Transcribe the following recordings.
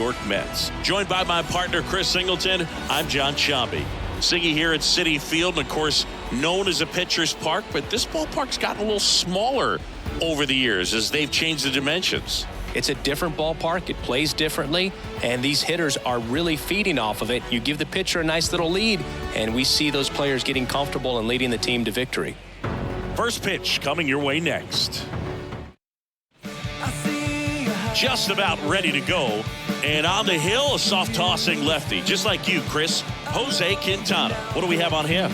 York Mets. Joined by my partner, Chris Singleton, I'm John Sciambi. Siggy here at Citi Field, and of course, known as a pitcher's park, but this ballpark's gotten a little smaller over the years as they've changed the dimensions. It's a different ballpark. It plays differently, and these hitters are really feeding off of it. You give the pitcher a nice little lead, and we see those players getting comfortable and leading the team to victory. First pitch coming your way next. Just about ready to go, and on the hill, a soft tossing lefty, just like you, Chris. Jose Quintana. What do we have on him?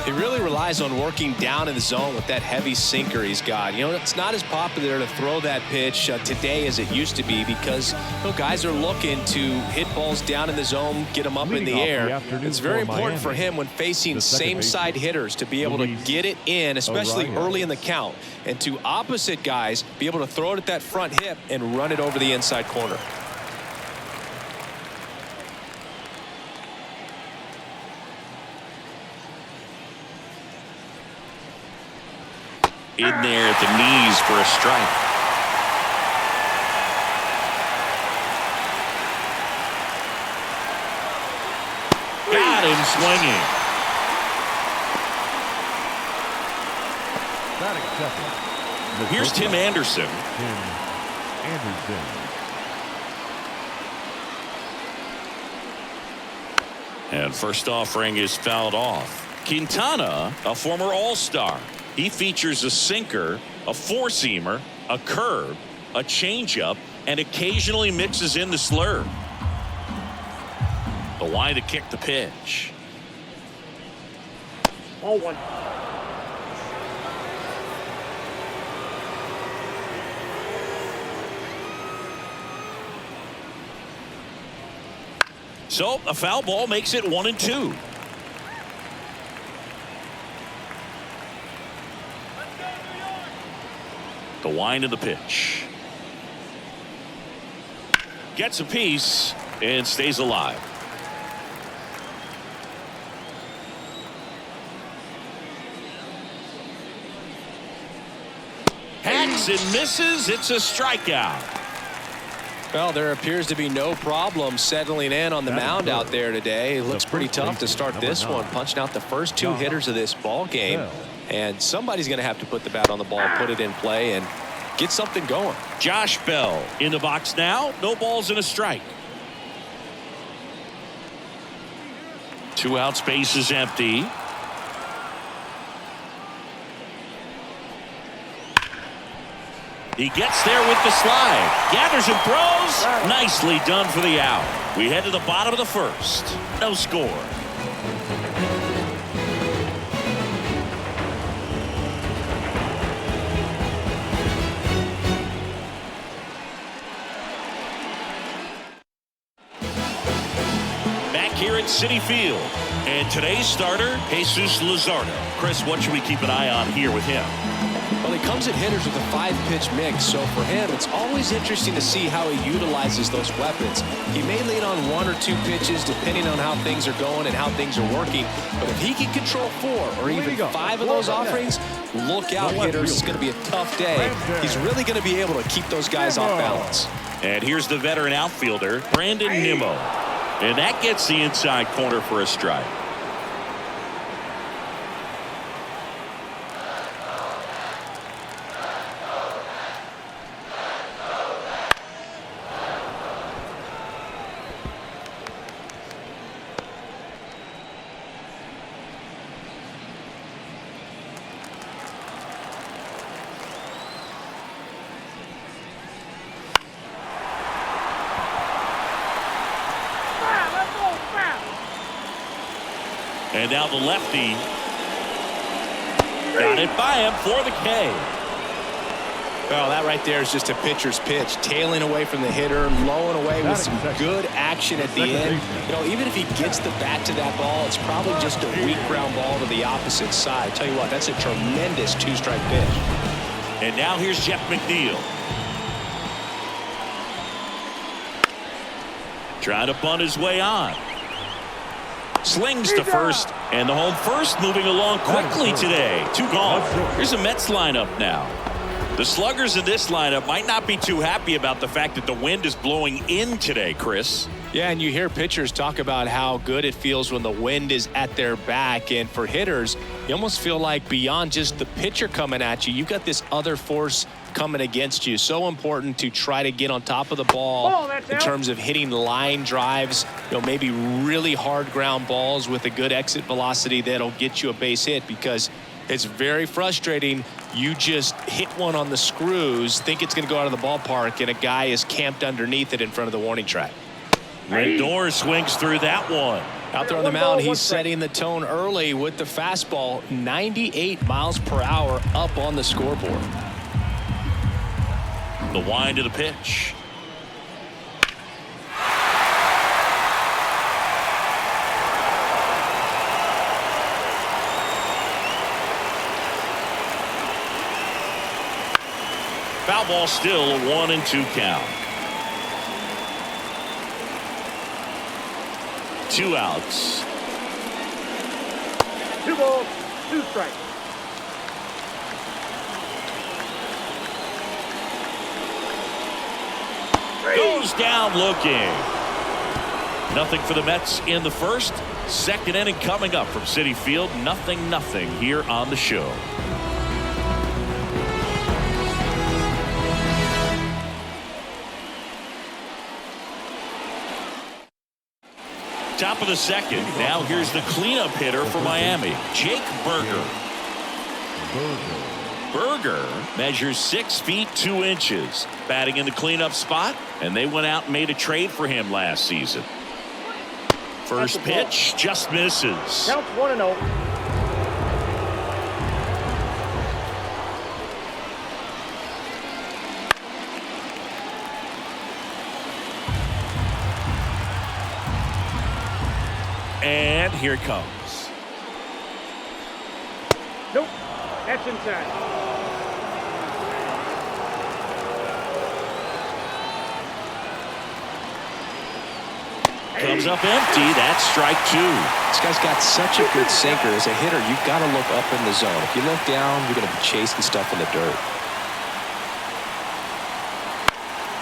He really relies on working down in the zone with that heavy sinker he's got. You know, it's not as popular to throw that pitch today as it used to be because guys are looking to hit balls down in the zone, get them up in the air. It's very important for him when facing same-side hitters to be able to get it in, especially early in the count, and to opposite guys be able to throw it at that front hip and run it over the inside corner. In there at the knees for a strike. Got him swinging. Here's Tim Anderson. And first offering is fouled off. Quintana, a former All-Star. He features a sinker, a four-seamer, a curve, a changeup, and occasionally mixes in the slurve. The line to kick the pitch. 0-1. So a foul ball makes it 1-2. The wind of the pitch. Gets a piece and stays alive. Hacks and misses. It's a strikeout. Well, there appears to be no problem settling in on the mound out there today. It looks pretty tough to start this one, punching out the first two hitters of this ball game. And somebody's going to have to put the bat on the ball, put it in play, and get something going. Josh Bell in the box now. No balls and a strike. 2 outs, base is empty. He gets there with the slide. Gathers and throws. Nicely done for the out. We head to the bottom of the first. No score. Here at Citi Field, and today's starter, Jesus Luzardo. Chris, what should we keep an eye on here with him? Well, he comes at hitters with a 5-pitch mix, so for him, it's always interesting to see how he utilizes those weapons. He may lean on 1 or 2 pitches depending on how things are going and how things are working, but if he can control 4 or even 5 of those offerings, look out, hitters. It's going to be a tough day. He's really going to be able to keep those guys off balance. And here's the veteran outfielder, Brandon Nimmo. And that gets the inside corner for a strike. And now the lefty. Got it by him for the K. Well, that right there is just a pitcher's pitch. Tailing away from the hitter, lowing away with some good action at the end. You know, even if he gets the bat to that ball, it's probably just a weak ground ball to the opposite side. Tell you what, that's a tremendous 2-strike pitch. And now here's Jeff McNeil. Trying to bunt his way on. Slings to first, and the home first moving along quickly today. 2 gone. Here's a Mets lineup now. The sluggers in this lineup might not be too happy about the fact that the wind is blowing in today, Chris. Yeah, and you hear pitchers talk about how good it feels when the wind is at their back. And for hitters, you almost feel like beyond just the pitcher coming at you, you've got this other force coming against you. So important to try to get on top of the ball in terms of hitting line drives, maybe really hard ground balls with a good exit velocity that'll get you a base hit, because it's very frustrating. You just hit one on the screws, think it's going to go out of the ballpark, and a guy is camped underneath it in front of the warning track. Lindor swings through that one. Out there on the mound, he's setting the tone early with the fastball, 98 miles per hour up on the scoreboard. The wind of the pitch. Foul ball, still a 1-2 count. 2 outs. 2 balls, 2 strikes. Goes down looking. Nothing for the Mets in the first. Second inning coming up from Citi Field. 0-0 here on the show. Top of the second. Now here's the cleanup hitter for Miami, Jake Burger. Burger measures 6 feet 2 inches, batting in the cleanup spot, and they went out and made a trade for him last season. First pitch just misses. Counts 1-0. And here it comes. Nope, that's inside. Comes up empty. That's strike 2. This guy's got such a good sinker. As a hitter, you've got to look up in the zone. If you look down, you're going to be chasing stuff in the dirt.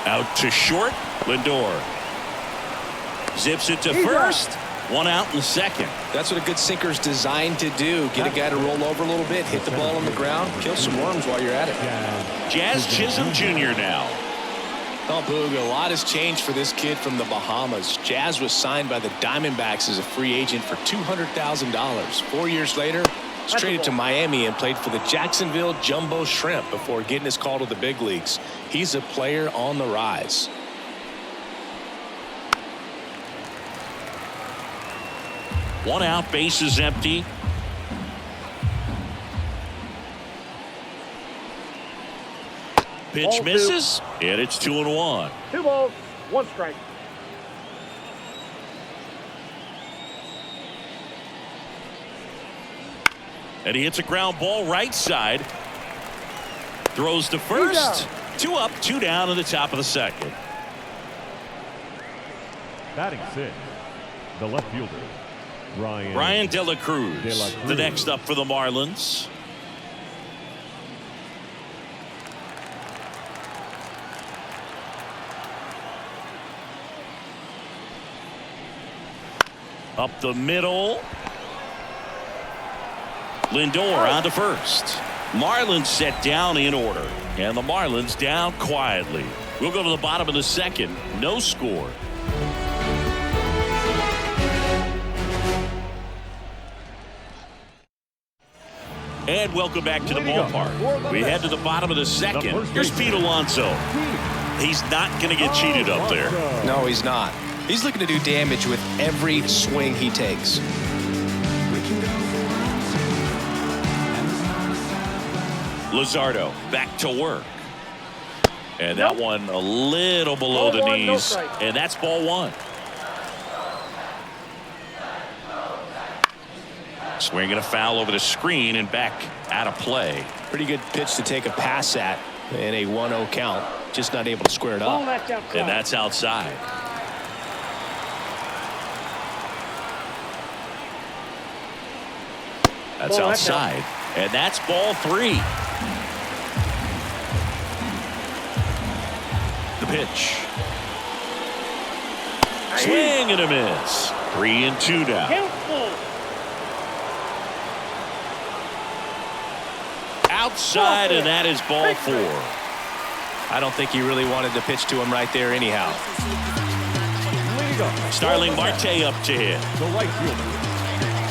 Out to short. Lindor zips it to first. 1 out in the second. That's what a good sinker is designed to do. Get a guy to roll over a little bit, hit the ball on the ground, kill some worms while you're at it. Jazz Chisholm Jr. now. Oh, Boog, a lot has changed for this kid from the Bahamas. Jazz was signed by the Diamondbacks as a free agent for $200,000. 4 years later, he's traded to Miami and played for the Jacksonville Jumbo Shrimp before getting his call to the big leagues. He's a player on the rise. One out, bases empty. Pitch Ball misses, and it's 2-1. 2 balls, 1 strike. And he hits a ground ball right side. Throws to first. 2 up, 2 down in the top of the second. Batting 6, the left fielder, Ryan De La Cruz, the next up for the Marlins. Up the middle. Lindor on to first. Marlins set down in order, and the Marlins down quietly. We'll go to the bottom of the second. No score. And welcome back to the ballpark. We head to the bottom of the second. Here's Pete Alonso. He's not going to get cheated up there. No, he's not. He's looking to do damage with every swing he takes. Luzardo back to work. And that one a little below the knees. And that's ball 1. Swinging a foul over the screen and back out of play. Pretty good pitch to take a pass at in a 1-0 count. Just not able to square it up. And that's outside. That's outside. And that's ball 3. pitch. Swing and a miss. 3-2 now. Count full. Outside, and that is ball 4. I don't think he really wanted to pitch to him right there anyhow. Leading up. Starling Marte up to hit. The right fielder.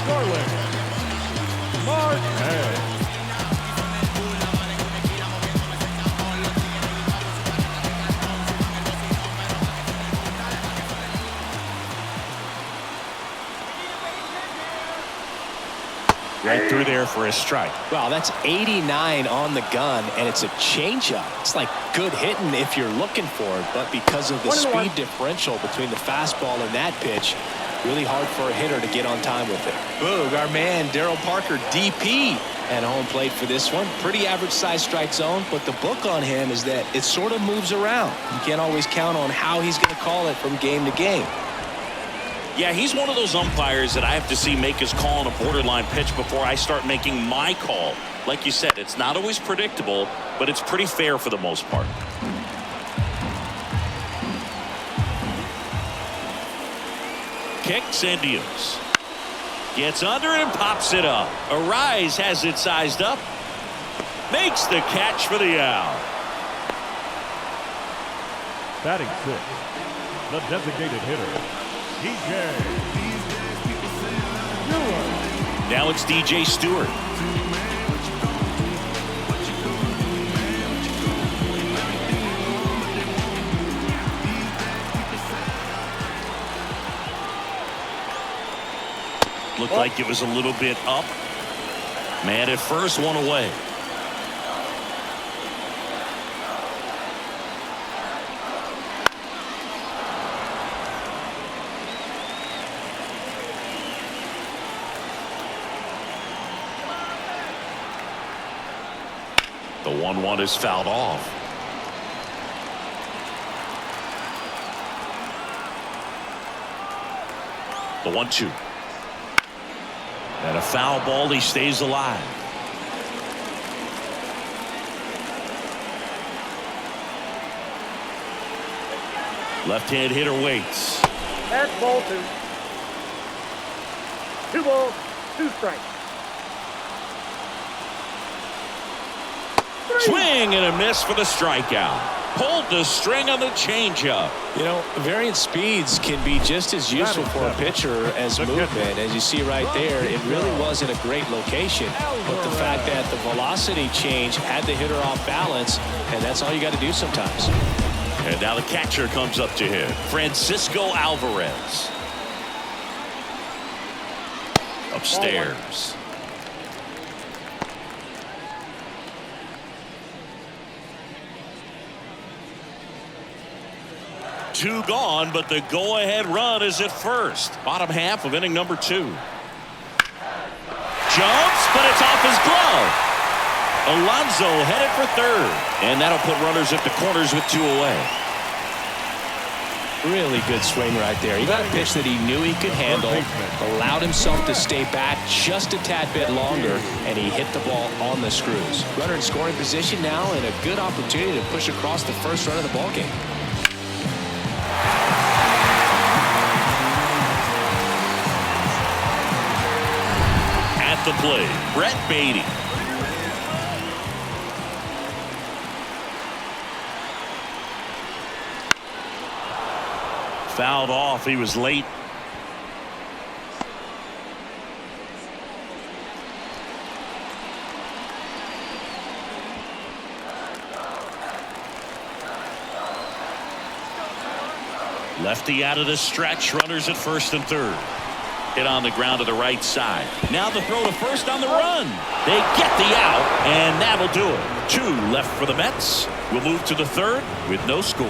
Starling Marte. Right through there for a strike. Wow, that's 89 on the gun, and it's a changeup. It's like good hitting if you're looking for it, but because of the speed differential between the fastball and that pitch, really hard for a hitter to get on time with it. Boog, our man Darryl Parker, DP, at home plate for this one. Pretty average size strike zone, but the book on him is that it sort of moves around. You can't always count on how he's going to call it from game to game. Yeah, he's one of those umpires that I have to see make his call on a borderline pitch before I start making my call. Like you said, it's not always predictable, but it's pretty fair for the most part. Kicks and deals. Gets under it and pops it up. Arise has it sized up. Makes the catch for the out. Batting 6. The designated hitter. DJ Stewart. Now it's DJ Stewart. Looked like it was a little bit up. Man at first, one away. The 1-1 is fouled off. The 1-2. And a foul ball. He stays alive. Left-hand hitter waits. That's ball 2. 2 balls, 2 strikes. Swing and a miss for the strikeout. Pulled the string on the changeup. You know, variant speeds can be just as useful for a pitcher as movement. As you see right there, it really wasn't a great location. But the fact that the velocity change had the hitter off balance, and that's all you got to do sometimes. And now the catcher comes up to hit. Francisco Alvarez. Upstairs. Two gone, but the go-ahead run is at first. Bottom half of inning number 2. Jumps, but it's off his glove. Alonso headed for third. And that'll put runners at the corners with 2 away. Really good swing right there. He got a pitch that he knew he could handle, allowed himself to stay back just a tad bit longer, and he hit the ball on the screws. Runner in scoring position now, and a good opportunity to push across the first run of the ballgame. At the plate, Brett Beatty. Fouled off. He was late. Lefty out of the stretch. Runners at first and third. Hit on the ground to the right side. Now the throw to first on the run. They get the out, and that'll do it. 2 left for the Mets. We'll move to the third with no score.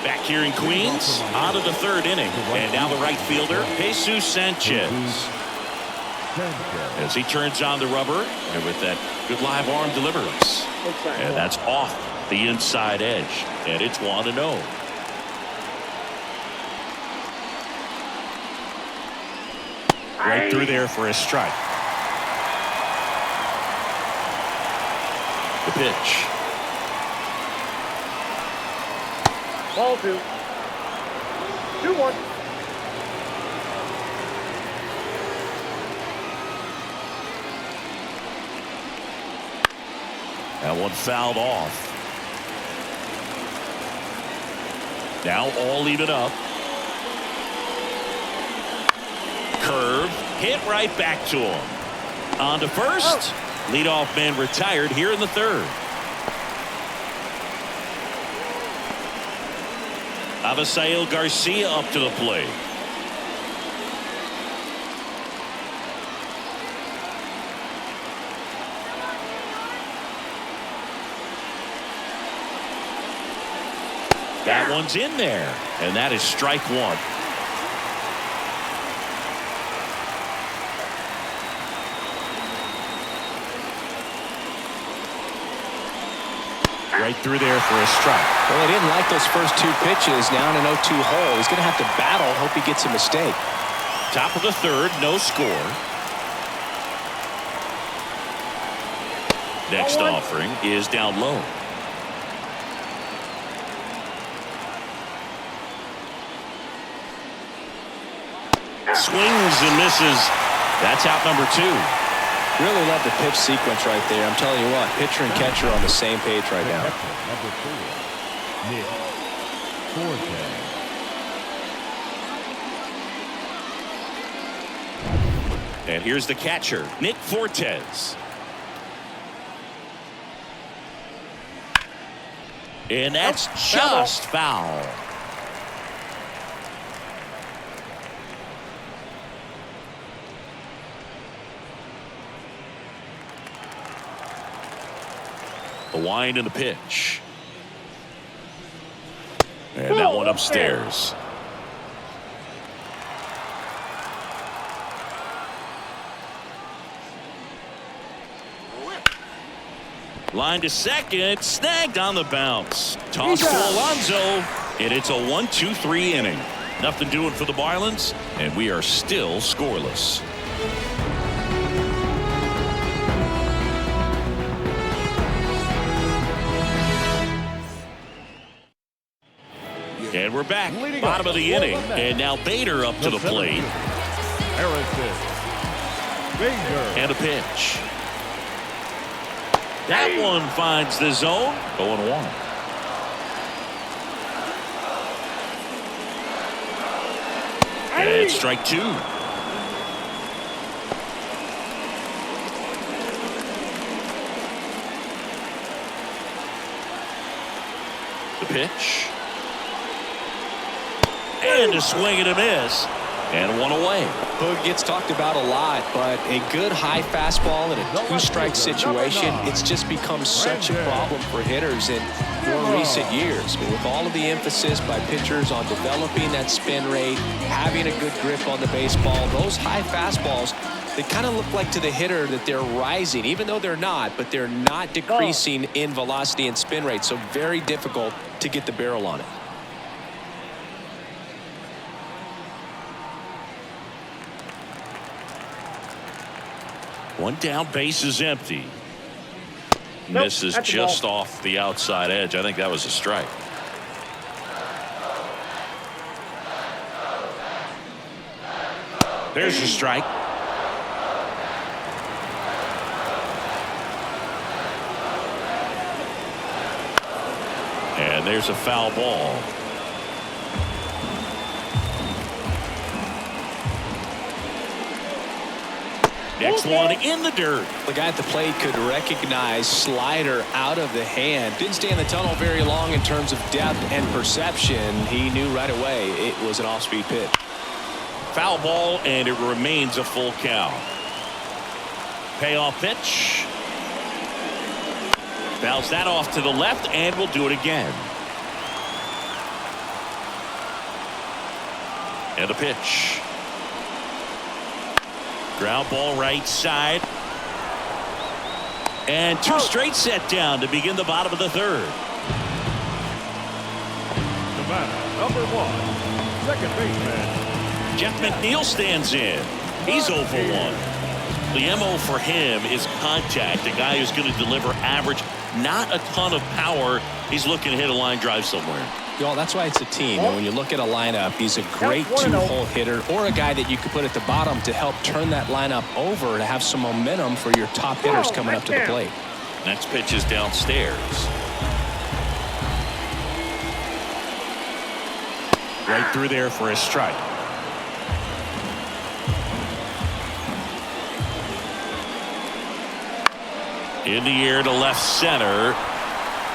Back here in Queens, on to the third inning. And now the right fielder, Jesus Sanchez. As he turns on the rubber, and with that good live arm delivers. And that's off the inside edge. And it's 1-0. Right through there for a strike. The pitch. Ball 2. 2-1. That one fouled off. Now all even up. Curve. Hit right back to him. On to first. Leadoff man retired here in the third. Avisail Garcia up to the plate. That one's in there, and that is strike one. Right through there for a strike. Well, he didn't like those first 2 pitches. Now in an 0-2 hole. He's going to have to battle. Hope he gets a mistake. Top of the third, no score. Next offering is down low. Swings and misses. That's out number 2. Really love the pitch sequence right there. I'm telling you what, pitcher and catcher on the same page right now. Number 4, Nick Forte. And here's the catcher, Nick Fortes. And that's just foul. The wind and the pitch. And that one upstairs. Line to second, snagged on the bounce. Toss to Alonso, and it's a 1-2-3 inning. Nothing doing for the Marlins, and we are still scoreless. And we're back, bottom of the inning, and now Bader up to the plate. Harrison. Bader. And a pitch. That one finds the zone. 0-1. And strike 2. The pitch. And a swing and a miss. And one away. Boog gets talked about a lot, but a good high fastball in a 2-strike situation, it's just become such a problem for hitters in more recent years. With all of the emphasis by pitchers on developing that spin rate, having a good grip on the baseball, those high fastballs, they kind of look like to the hitter that they're rising, even though they're not, but they're not decreasing in velocity and spin rate, so very difficult to get the barrel on it. One down, base is empty. Misses just off the outside edge. I think that was a strike. There's a strike. And there's a foul ball. Next one in the dirt. The guy at the plate could recognize slider out of the hand. Didn't stay in the tunnel very long in terms of depth and perception. He knew right away it was an off-speed pitch. Foul ball, and it remains a full count. Payoff pitch. Fouls that off to the left, and we'll do it again. And a pitch. Ground ball right side. And 2 straight set down to begin the bottom of the third. The batter, number 1, second baseman. Jeff McNeil stands in. He's 0 for 1. The MO for him is contact. A guy who's going to deliver average, not a ton of power. He's looking to hit a line drive somewhere. That's why it's a team. And when you look at a lineup, he's a great two-hole hitter or a guy that you could put at the bottom to help turn that lineup over to have some momentum for your top hitters coming up to the plate. Next pitch is downstairs. Right through there for a strike. In the air to left center.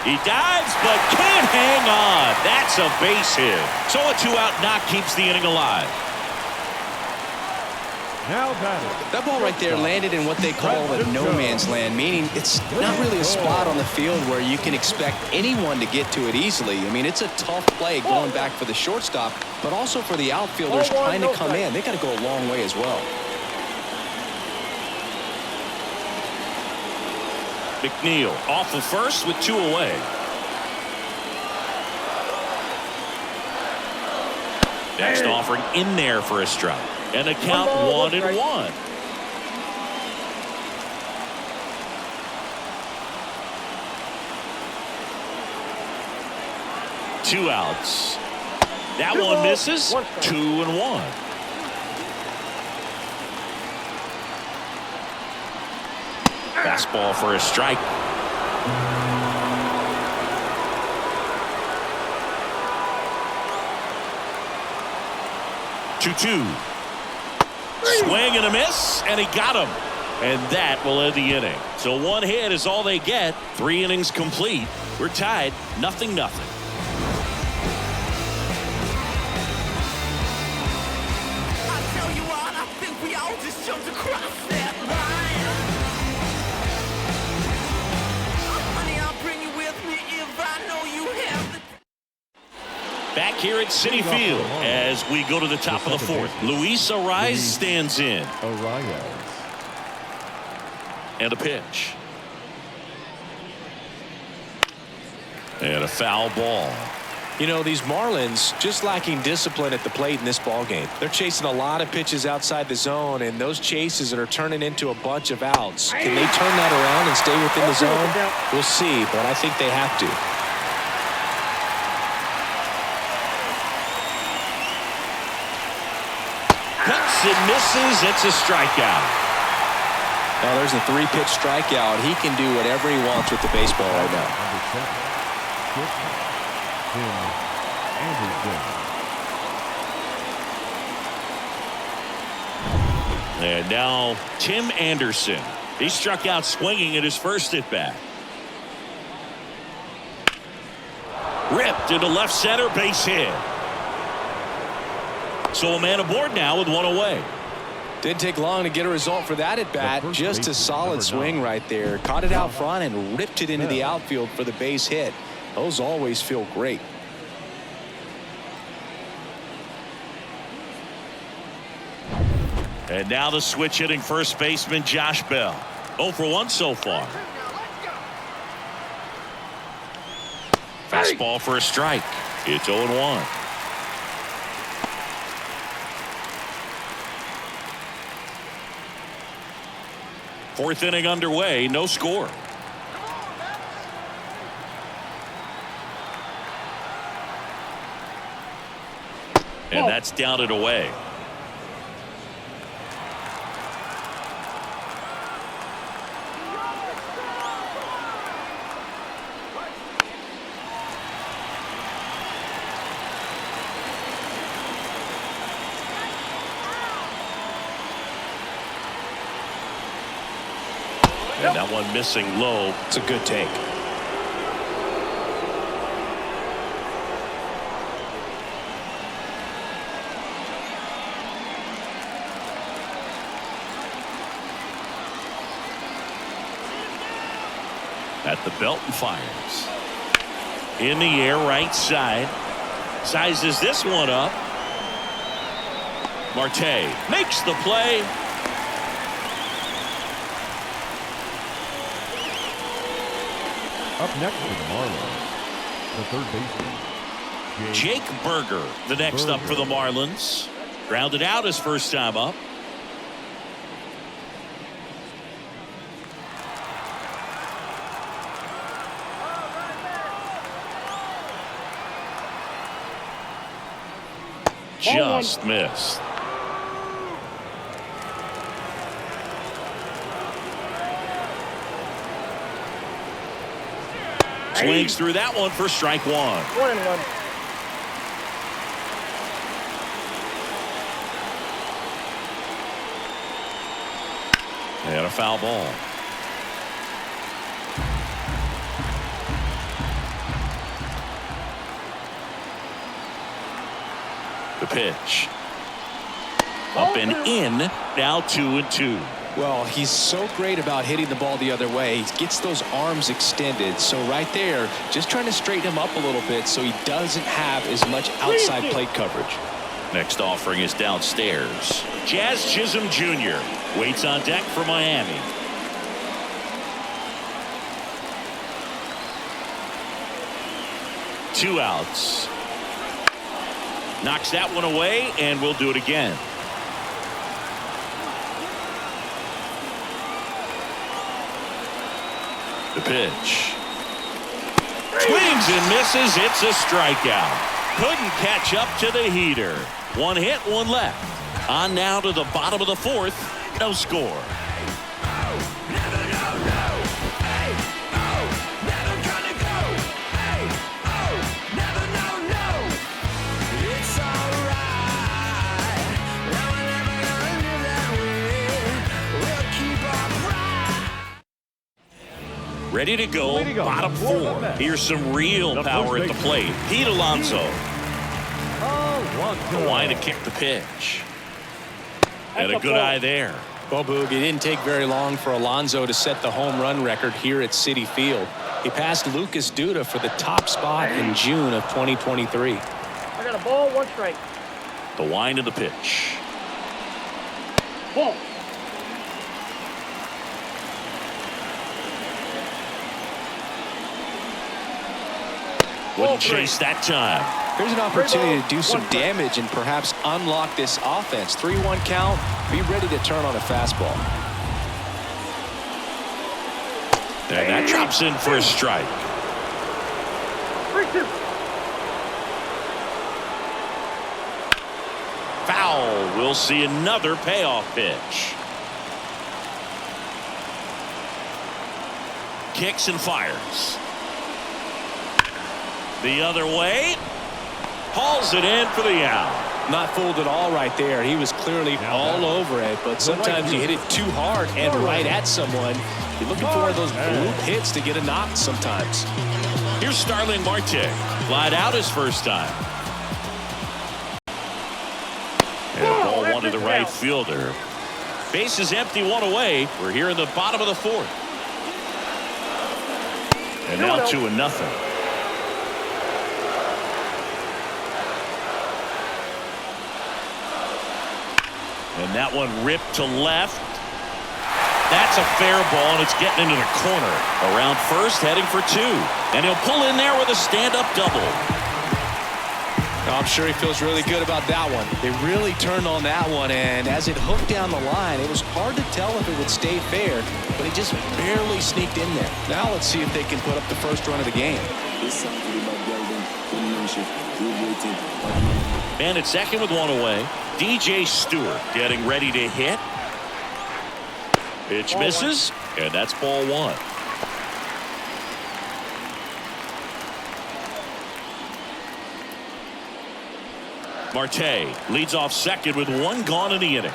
He dives but can't hang on. That's a base hit. So a 2-out knock keeps the inning alive. Now batting. That ball right there landed in what they call the no man's land, meaning it's not really a spot on the field where you can expect anyone to get to it easily. I mean, it's a tough play going back for the shortstop, but also for the outfielders trying to come in. They got to go a long way as well. McNeil off of first with 2 away. Next offering in there for a strike. And a count 1-1. Two outs. That one misses. 2-1. Fastball for a strike. Two. Swing and a miss, and he got him. And that will end the inning. So 1 hit is all they get. 3 innings complete. We're tied 0-0. Back here at Citi Field as we go to the top of the 4th. Luis Arraez stands in. And a pitch. And a foul ball. You know, these Marlins just lacking discipline at the plate in this ballgame. They're chasing a lot of pitches outside the zone, and those chases are turning into a bunch of outs. Can they turn that around and stay within the zone? We'll see, but I think they have to. Cuts and misses. It's a strikeout. Now there's a 3-pitch strikeout. He can do whatever he wants with the baseball right now. And now Tim Anderson. He struck out swinging at his first at bat. Ripped into left center, base hit. So a man aboard now with 1 away. Didn't take long to get a result for that at bat. Just a solid swing right there. Caught it out front and ripped it into the outfield for the base hit. Those always feel great. And now the switch hitting first baseman Josh Bell. 0 for 1 so far. Fastball for a strike. It's 0-1. Fourth inning underway, no score. And that's down and away. And that one missing low. It's a good take. At the belt and fires. In the air, right side. Sizes this one up. Marte makes the play. Up next for the Marlins, the third baseman, Jake Berger, the next up for the Marlins. Grounded out his first time up. just missed. Swings through that one for strike one. 1-1. And a foul ball. The pitch. Up and in. Now 2-2. Well, he's so great about hitting the ball the other way. He gets those arms extended. So right there, just trying to straighten him up a little bit so he doesn't have as much outside plate coverage. Next offering is downstairs. Jazz Chisholm Jr. waits on deck for Miami. Two outs. Knocks that one away, and we'll do it again. The pitch. Swings and misses. It's a strikeout. Couldn't catch up to the heater. One hit, one left. On now to the bottom of the fourth. No score. Ready to go, bottom four. Here's some real power at the plate. Pete Alonso. The line to kick the pitch. And a good eye there. Well, Boog, it didn't take very long for Alonso to set the home run record here at Citi Field. He passed Lucas Duda for the top spot in June of 2023. I got a ball, 1 strike. The line to the pitch. Ball. Wouldn't chase that time. Here's an opportunity to do some damage and perhaps unlock this offense. 3-1 count. Be ready to turn on a fastball. And that drops in for a strike. 3-2. Foul. We'll see another payoff pitch. Kicks and fires. The other way. Hauls it in for the out. Not fooled at all right there. He was clearly all over it, but sometimes you hit it too hard and right at someone. You're looking for one of those bloop hits to get a knock sometimes. Here's Starling Marte. Flied out his first time. And a ball one to the right fielder. Base is empty, one away. We're here in the bottom of the fourth. And now 2-0. And that one ripped to left. That's a fair ball, and it's getting into the corner. Around first, heading for 2. And he'll pull in there with a stand-up double. I'm sure he feels really good about that one. They really turned on that one, and as it hooked down the line, it was hard to tell if it would stay fair, but it just barely sneaked in there. Now let's see if they can put up the first run of the game. Man at second with one away. DJ Stewart getting ready to hit. Pitch misses, and that's ball 1. Marte leads off second with 1 gone in the inning.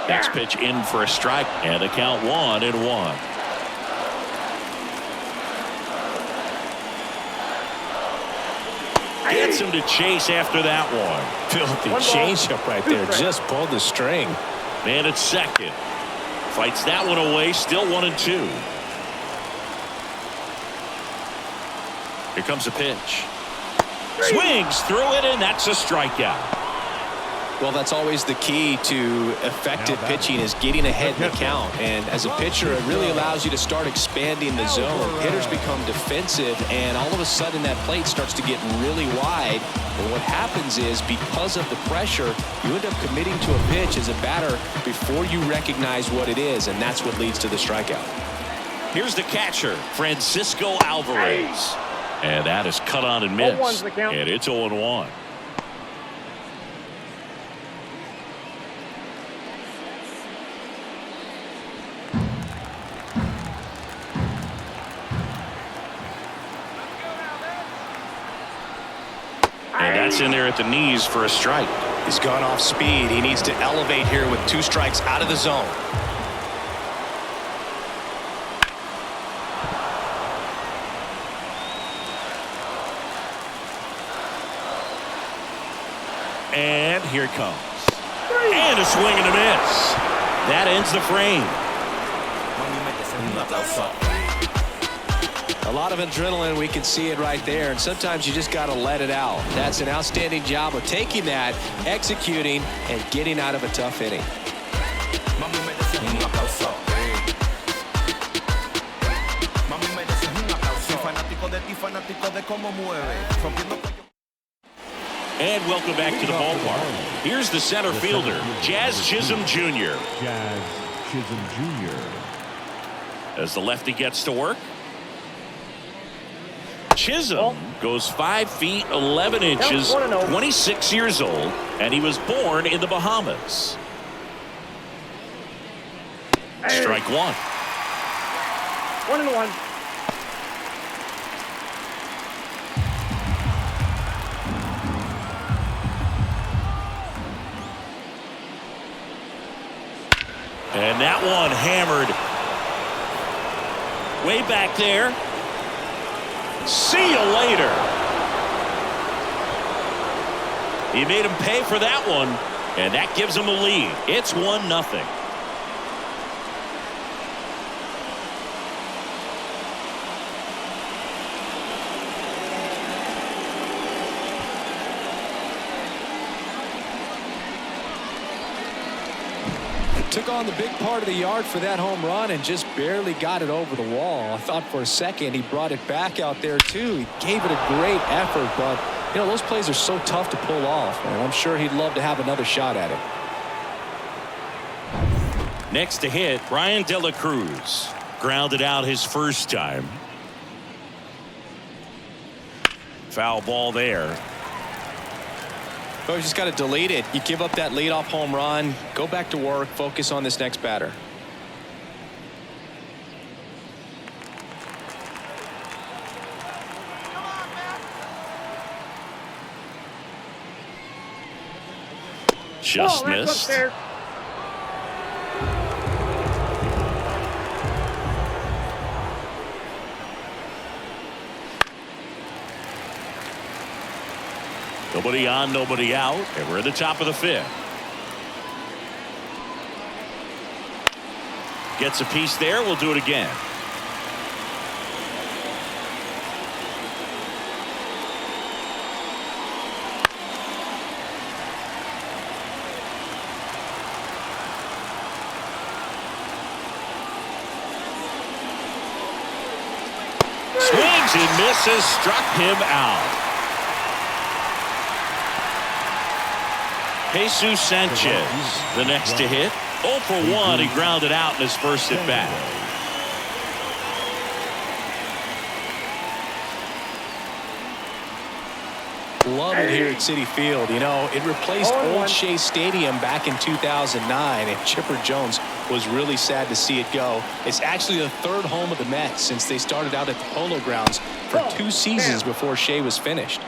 Next pitch in for a strike, and a count 1-1. Gets him to chase after that one. Filthy changeup right there. Just pulled the string. Man at second. Fights that one away. Still 1-2. Here comes a pitch. Swings through it, and that's a strikeout. Well, that's always the key to effective pitching, is getting ahead in the count. And as a pitcher, it really allows you to start expanding the zone. Hitters become defensive, and all of a sudden that plate starts to get really wide. And what happens is, because of the pressure, you end up committing to a pitch as a batter before you recognize what it is, and that's what leads to the strikeout. Here's the catcher, Francisco Alvarez. And that is cut on and 0-1's missed. the count. And it's 0-1. And that's in there at the knees for a strike. He's gone off speed. He needs to elevate here with 2 strikes out of the zone. And here it comes. And a swing and a miss. That ends the frame. A lot of adrenaline. We can see it right there. And sometimes you just got to let it out. That's an outstanding job of taking that, executing, and getting out of a tough inning. And welcome back to the ballpark. Here's the center fielder, Jazz Chisholm Jr. Jazz Chisholm Jr. As the lefty gets to work. Chisholm goes 5 feet 11 inches, 26 years old, and he was born in the Bahamas. Strike one. 1-1. And that one hammered way back there. See you later. He made him pay for that one, and that gives him a lead. It's 1-0. Took on the big part of the yard for that home run and just barely got it over the wall. I thought for a second he brought it back out there too. He gave it a great effort, but you know those plays are so tough to pull off, and I'm sure he'd love to have another shot at it. Next to hit, Brian De La Cruz grounded out his first time. Foul ball there. Oh, you just got to delete it. You give up that leadoff home run, go back to work, focus on this next batter. Just That's missed. upstairs. Nobody on, nobody out, and we're at the top of the 5th. Gets a piece there. We'll do it again. Swings and misses, struck him out. Jesus Sanchez, the next to hit. 0 for 1. He grounded out in his first at bat. Love it here at Citi Field. You know, it replaced old Shea Stadium back in 2009, and Chipper Jones was really sad to see it go. It's actually the 3rd home of the Mets since they started out at the Polo Grounds for 2 seasons before Shea was finished.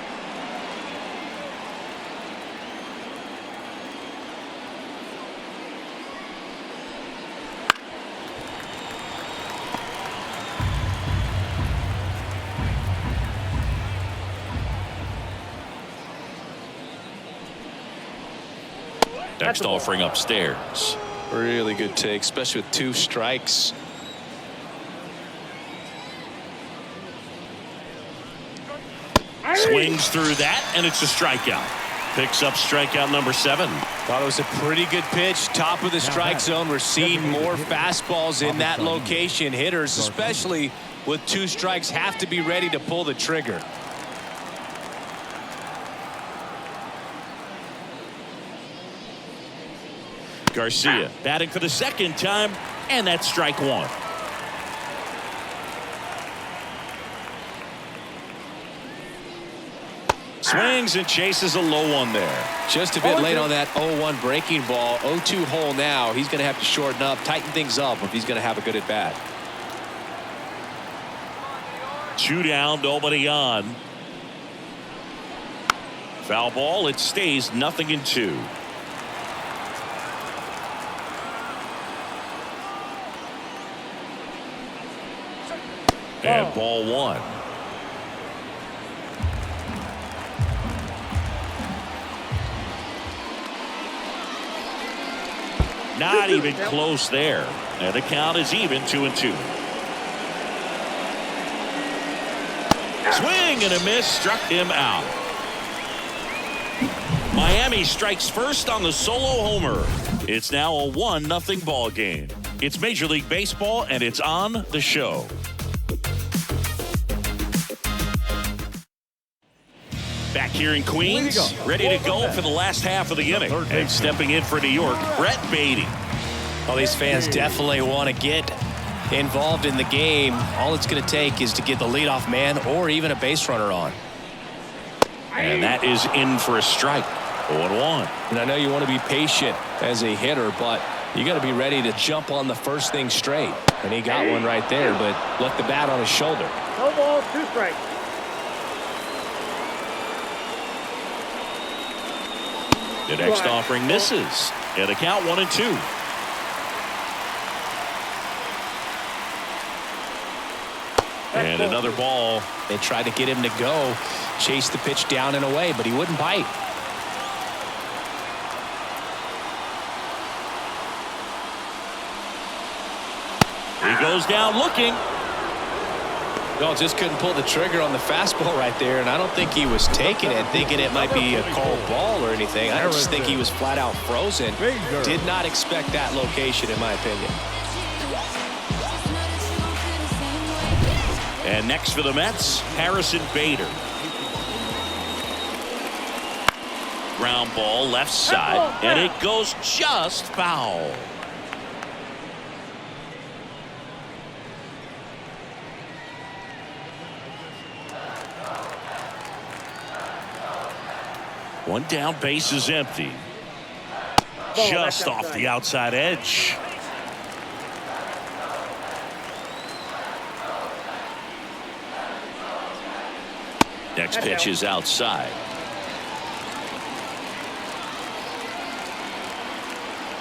Next offering upstairs. Really good take, especially with 2 strikes. Swings through that, and it's a strikeout. Picks up strikeout number 7. Thought it was a pretty good pitch. Top of the strike zone. We're seeing more fastballs in that location. Hitters, especially with 2 strikes, have to be ready to pull the trigger. Garcia batting for the 2nd time, and that's strike 1. Swings and chases a low one there. Just a bit late on that 0-1 breaking ball. 0-2 hole now. He's going to have to shorten up, tighten things up if he's going to have a good at bat. 2 down, nobody on. Foul ball. It stays 0-2. And ball 1. Not even close there. And the count is even 2-2. Swing and a miss, struck him out. Miami strikes first on the solo homer. It's now a 1-0 ball game. It's Major League Baseball, and it's on the show. Back here in Queens, ready to go for the last half of the inning. And stepping in for New York, Brett Beatty. Well, these fans definitely want to get involved in the game. All it's going to take is to get the leadoff man or even a base runner on. And that is in for a strike. 0-1. And I know you want to be patient as a hitter, but you got to be ready to jump on the first thing straight. And he got one right there, but left the bat on his shoulder. No ball, 2 strikes. The next offering misses. And the count 1-2. And another ball. They tried to get him to go, chase the pitch down and away, but he wouldn't bite. He goes down looking. No, just couldn't pull the trigger on the fastball right there, and I don't think he was taking it, thinking it might be a called ball or anything. I just think he was flat out frozen. Did not expect that location, in my opinion. And next for the Mets, Harrison Bader. Ground ball left side, and it goes just foul. One down, base is empty. Just off the outside edge. Next pitch is outside.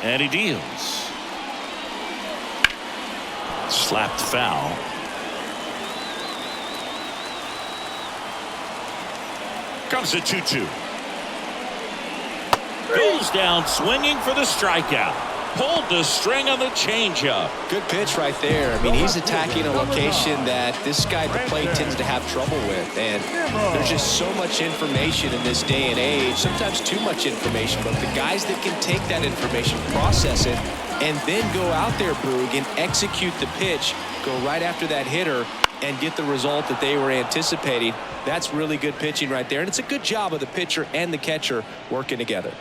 And he deals. Slapped foul. Comes a 2-2. Goes down swinging for the strikeout. Pulled the string on the changeup. Good pitch right there. I mean, he's attacking a location that this guy at the plate tends to have trouble with. And there's just so much information in this day and age, sometimes too much information. But the guys that can take that information, process it, and then go out there, Boog, and execute the pitch, go right after that hitter, and get the result that they were anticipating, that's really good pitching right there. And it's a good job of the pitcher and the catcher working together.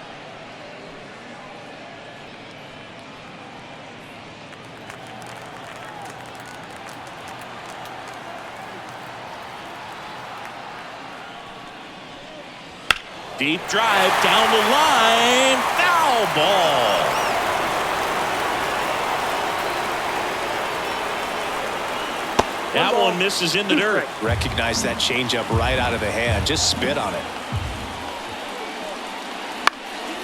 Deep drive down the line. Foul ball. That one misses in the dirt. Recognize that changeup right out of the hand. Just spit on it.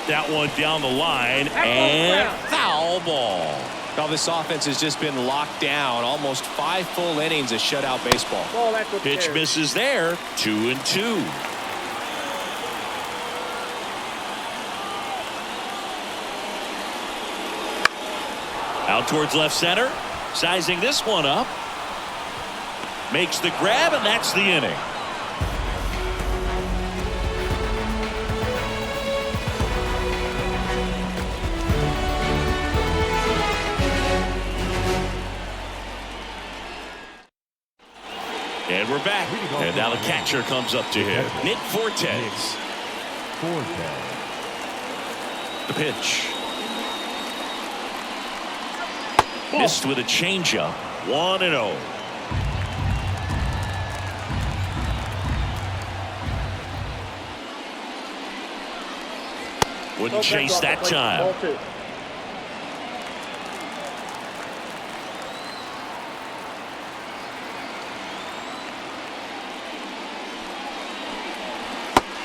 That one down the line and foul ball. Now this offense has just been locked down. Almost 5 full innings of shutout baseball. Pitch misses there. 2-2. Out towards left center. Sizing this one up. Makes the grab, and that's the inning. And we're back. And now the catcher comes up to him. Nick Fortes. The pitch. Missed with a changeup. 1-0. Wouldn't chase that time. Ball 2.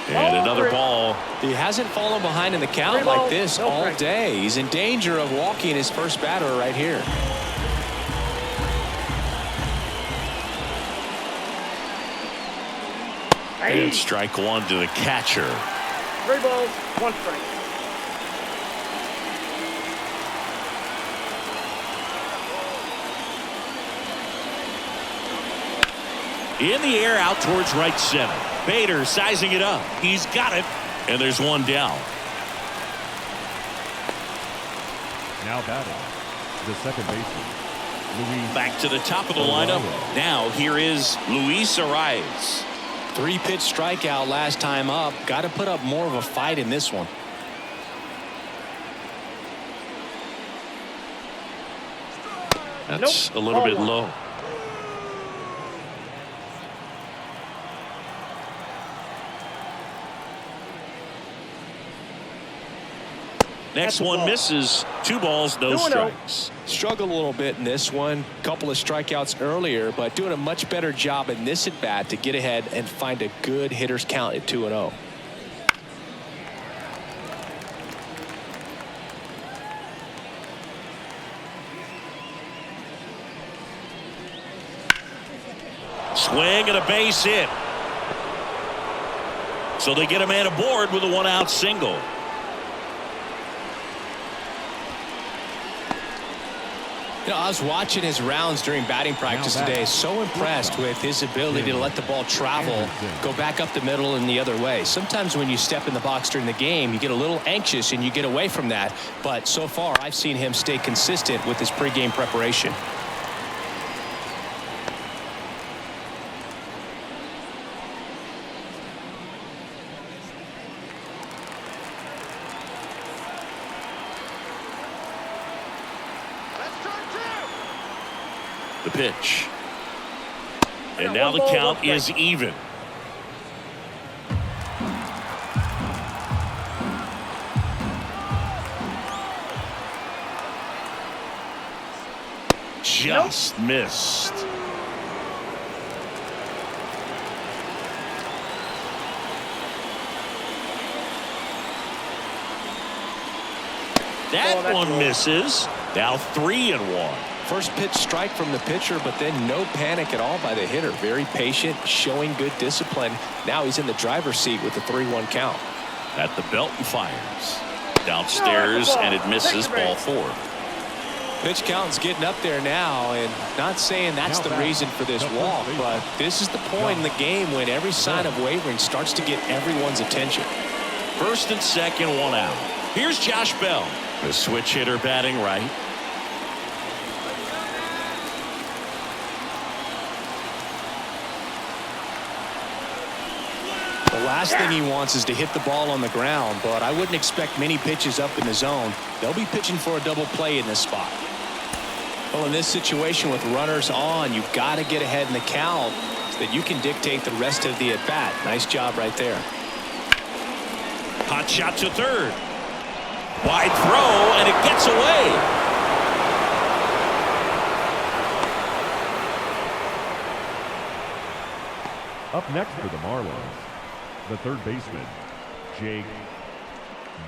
And another ball. He hasn't fallen behind in the count 3 like balls, this no all strikes. day. He's in danger of walking his first batter right here. And strike 1 to the catcher. 3 balls, 1 strike. In the air out towards right center. Bader sizing it up. He's got it. And there's 1 down. Now batting, the second baseman, Luis. Back to the top of the lineup. Now here is Luis Arias. 3-pitch strikeout last time up. Got to put up more of a fight in this one. That's a little bit low. Next one misses. 2 balls, no 2-0. strikes. Struggled a little bit in this one. Couple of strikeouts earlier, but doing a much better job in this at bat to get ahead and find a good hitter's count at 2-0. Swing and a base hit. So they get a man aboard with a 1-out single. You know, I was watching his rounds during batting practice today. So impressed with his ability to let the ball travel, go back up the middle and the other way. Sometimes when you step in the box during the game, you get a little anxious and you get away from that. But so far, I've seen him stay consistent with his pregame preparation. The pitch. And now the count is even. Just missed. That one misses. Now 3-1. First pitch strike from the pitcher, but then no panic at all by the hitter. Very patient, showing good discipline. Now he's in the driver's seat with the 3-1 count. At the belt and fires. Downstairs, and it misses. Ball 4. Pitch count's getting up there now, and not saying that's the reason for this walk, but this is the point in the game when every sign of wavering starts to get everyone's attention. First and second, 1 out. Here's Josh Bell, the switch hitter batting right. The last thing he wants is to hit the ball on the ground, but I wouldn't expect many pitches up in the zone. They'll be pitching for a double play in this spot. Well, in this situation with runners on, you've got to get ahead in the count so that you can dictate the rest of the at-bat. Nice job right there. Hot shot to third. Wide throw, and it gets away. Up next for the Marlins, the third baseman, Jake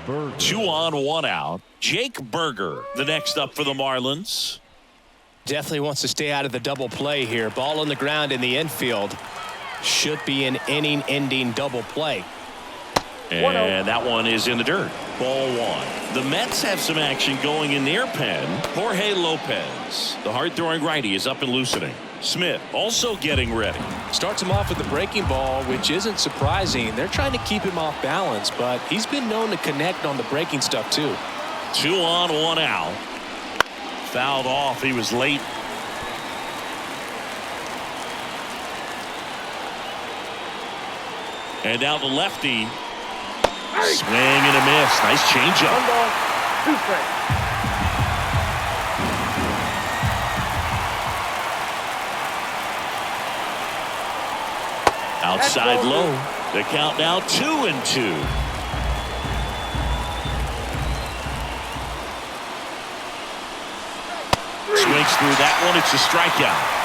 Berger. 2 on, 1 out. Jake Berger, the next up for the Marlins. Definitely wants to stay out of the double play here. Ball on the ground in the infield. Should be an inning-ending double play. And that one is in the dirt. Ball 1. The Mets have some action going in their pen. Jorge Lopez, the hard-throwing righty, is up and loosening. Smith also getting ready. Starts him off with the breaking ball, which isn't surprising. They're trying to keep him off balance, but he's been known to connect on the breaking stuff too. 2 on, 1 out. Fouled off. He was late. And now the lefty. Swing and a miss. Nice changeup. 1 ball, 2 strikes. Outside low. The count now 2-2. through that one. It's a strikeout.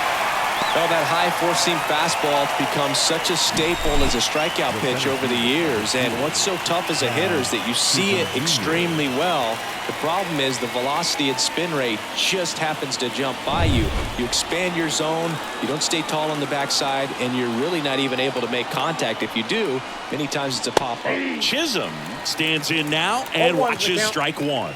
Well, that high four-seam fastball becomes such a staple as a strikeout pitch over the years. And what's so tough as a hitter is that you see it extremely well. The problem is the velocity and spin rate just happens to jump by you. You expand your zone, you don't stay tall on the backside, and you're really not even able to make contact. If you do, many times it's a pop-up. Chisholm stands in now and watches strike one.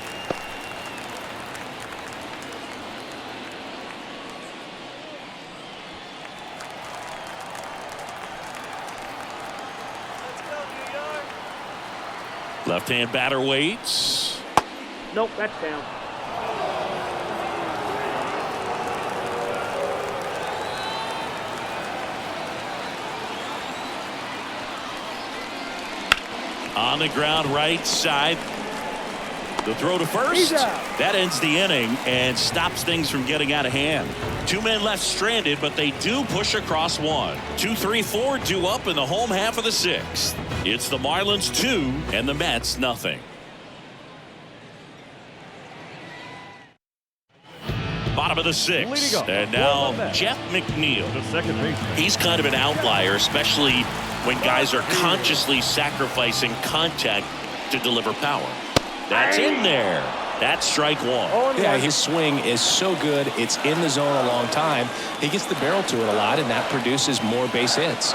Left-hand batter waits. Nope, that's down. On the ground, right side. The throw to first. That ends the inning and stops things from getting out of hand. Two men left stranded, but they do push across one. 2, 3, 4 due up in the home half of the sixth. It's the Marlins 2 and the Mets nothing. Bottom of the sixth, and now Jeff McNeil. The second baseman. He's kind of an outlier, especially when guys are consciously sacrificing contact to deliver power. That's in there. That's strike one. Yeah, his swing is so good. It's in the zone a long time. He gets the barrel to it a lot, and that produces more base hits.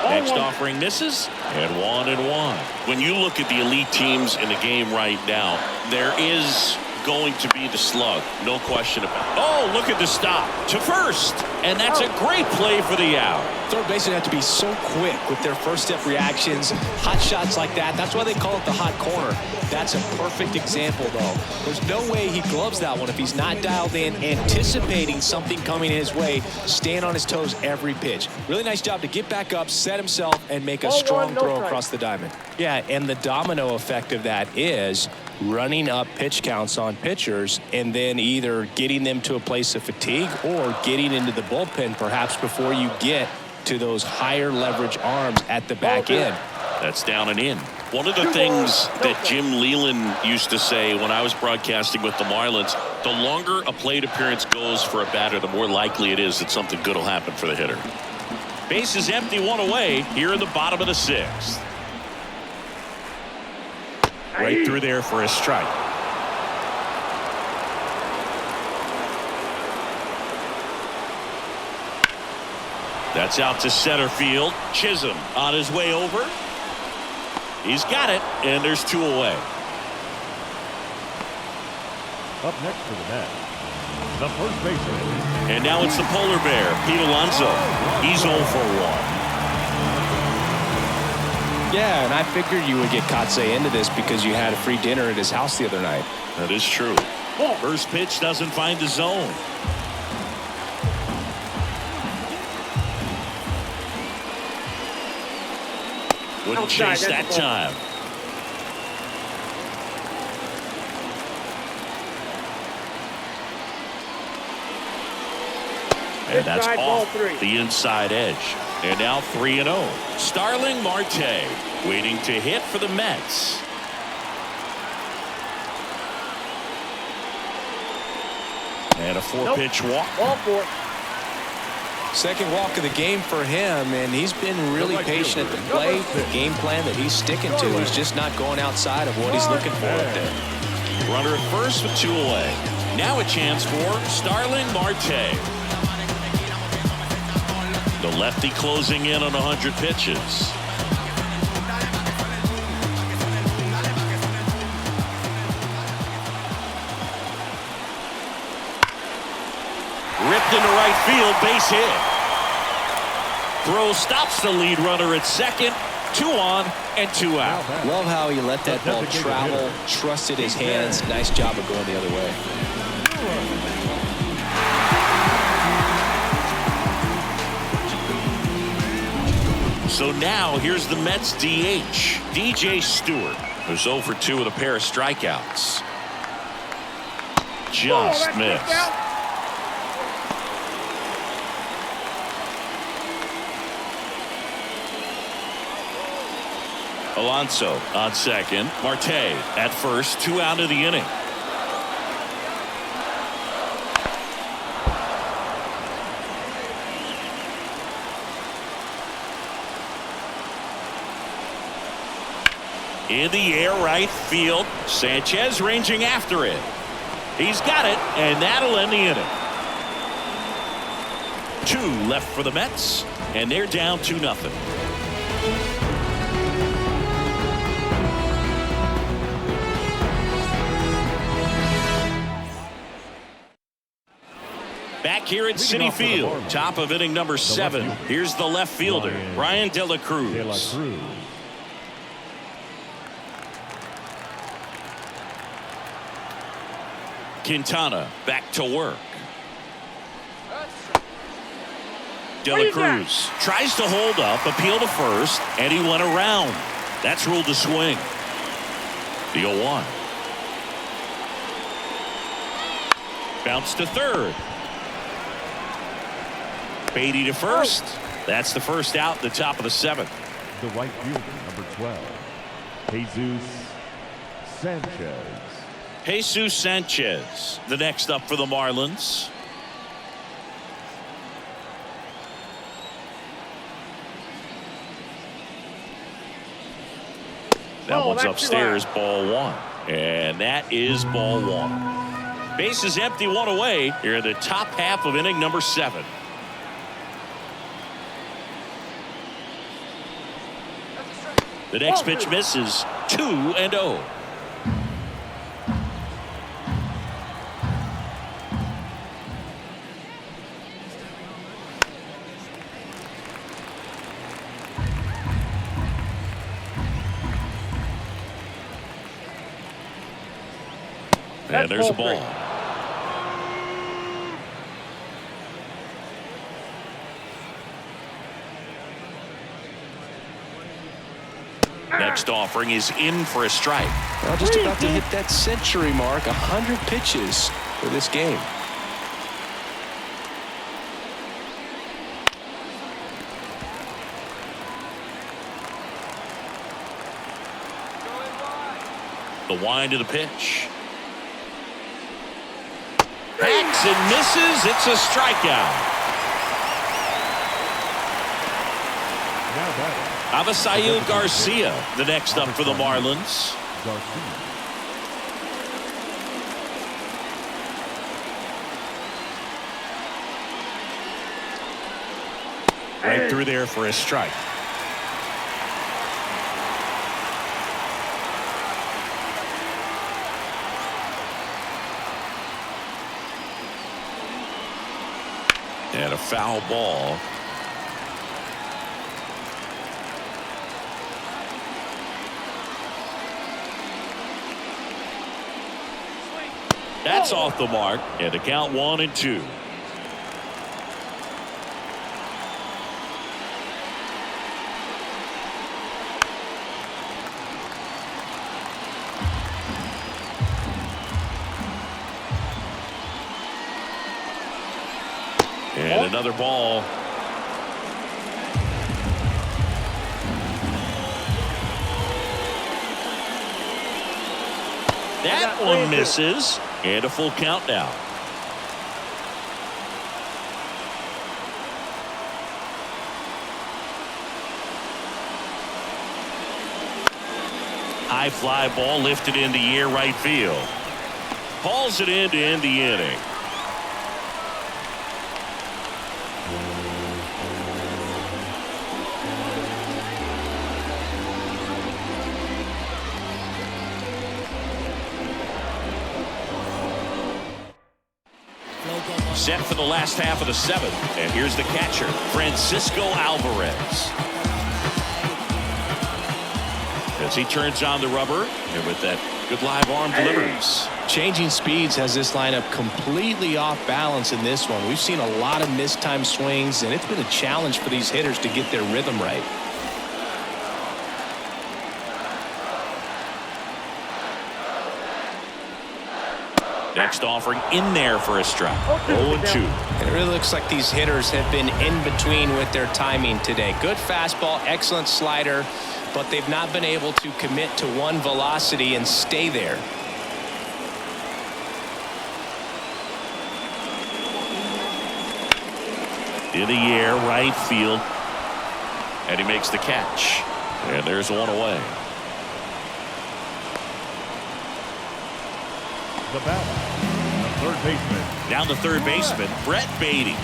Next offering misses, and 1-1. When you look at the elite teams in the game right now, there is going to be the slug, no question about it. Oh, look at the stop to first, and that's a great play for the out. Third basemen have to be so quick with their first step reactions, hot shots like that. That's why they call it the hot corner. That's a perfect example, though. There's no way he gloves that one if he's not dialed in, anticipating something coming his way, staying on his toes every pitch. Really nice job to get back up, set himself, and make a strong throw across the diamond. Yeah, and the domino effect of that is running up pitch counts on pitchers and then either getting them to a place of fatigue or getting into the bullpen perhaps before you get to those higher leverage arms at the back end. That's down and in. One of the things that Jim Leland used to say when I was broadcasting with the Marlins, the longer a plate appearance goes for a batter, the more likely it is that something good will happen for the hitter. Base is empty, one away here in the bottom of the sixth. Right through there for a strike. That's out to center field. Chisholm on his way over. He's got it, and there's two away. Up next for the Mets, the first baseman. And now it's the polar bear, Pete Alonso. He's 0 for 1. Yeah, and I figured you would get Katse into this because you had a free dinner at his house the other night. That is true. First pitch doesn't find the zone. Wouldn't chase that time. And that's off the inside edge. And now 3-0. Starling Marte waiting to hit for the Mets. And a 4-pitch walk. Ball 4. Second walk of the game for him, and he's been really patient at the plate. The game plan that he's sticking to, he's just not going outside of what he's looking for up there. Runner at first with 2 away. Now a chance for Starling Marte. The lefty closing in on 100 pitches. Ripped into right field, base hit. Throw stops the lead runner at second. 2 on and 2 out. Love how he let that ball travel, trusted his hands. Nice job of going the other way. So now here's the Mets DH, DJ Stewart, who's 0 for 2 with a pair of strikeouts. Just missed. Alonso on second. Marte at first. 2 out of the inning. In the air, right field. Sanchez ranging after it. He's got it, and that'll end the inning. 2 left for the Mets, and they're down 2-0. Back here at Citi Field, top of inning number 7. Here's the left fielder, Brian De La Cruz. Quintana back to work. De La Cruz tries to hold up, appeal to first, and he went around. That's ruled a swing. The 0-1. Bounce to third. Beatty to first. That's the first out, the top of the 7th. The right fielder, number 12, Jesus Sanchez. Jesus Sanchez, the next up for the Marlins. That one's upstairs, ball 1. And that is ball 1. Bases empty, 1 away here in the top half of inning number 7. The next pitch misses. 2-0. And there's a ball. Next offering is in for a strike. Well, just about to hit that century mark. 100 pitches for this game. The wind of the pitch. Hacks and misses. It's a strikeout. Avisail Garcia, the next up for the Marlins. Right through there for a strike. And a foul ball. That's off the mark, and the count 1-2. And another ball. That one misses. And a full count now. High fly ball lifted in the air right field. Hauls it in to end the inning. Set for the last half of the 7th. And here's the catcher, Francisco Alvarez. As he turns on the rubber, and with that good live arm delivers. Changing speeds has this lineup completely off balance in this one. We've seen a lot of mistimed swings, and it's been a challenge for these hitters to get their rhythm right. Next offering in there for a strike. 0-2. It really looks like these hitters have been in between with their timing today. Good fastball, excellent slider, but they've not been able to commit to one velocity and stay there. In the air, right field. And he makes the catch. And there's 1 away. the bat, the third baseman. Down the third baseman, Brett Beatty.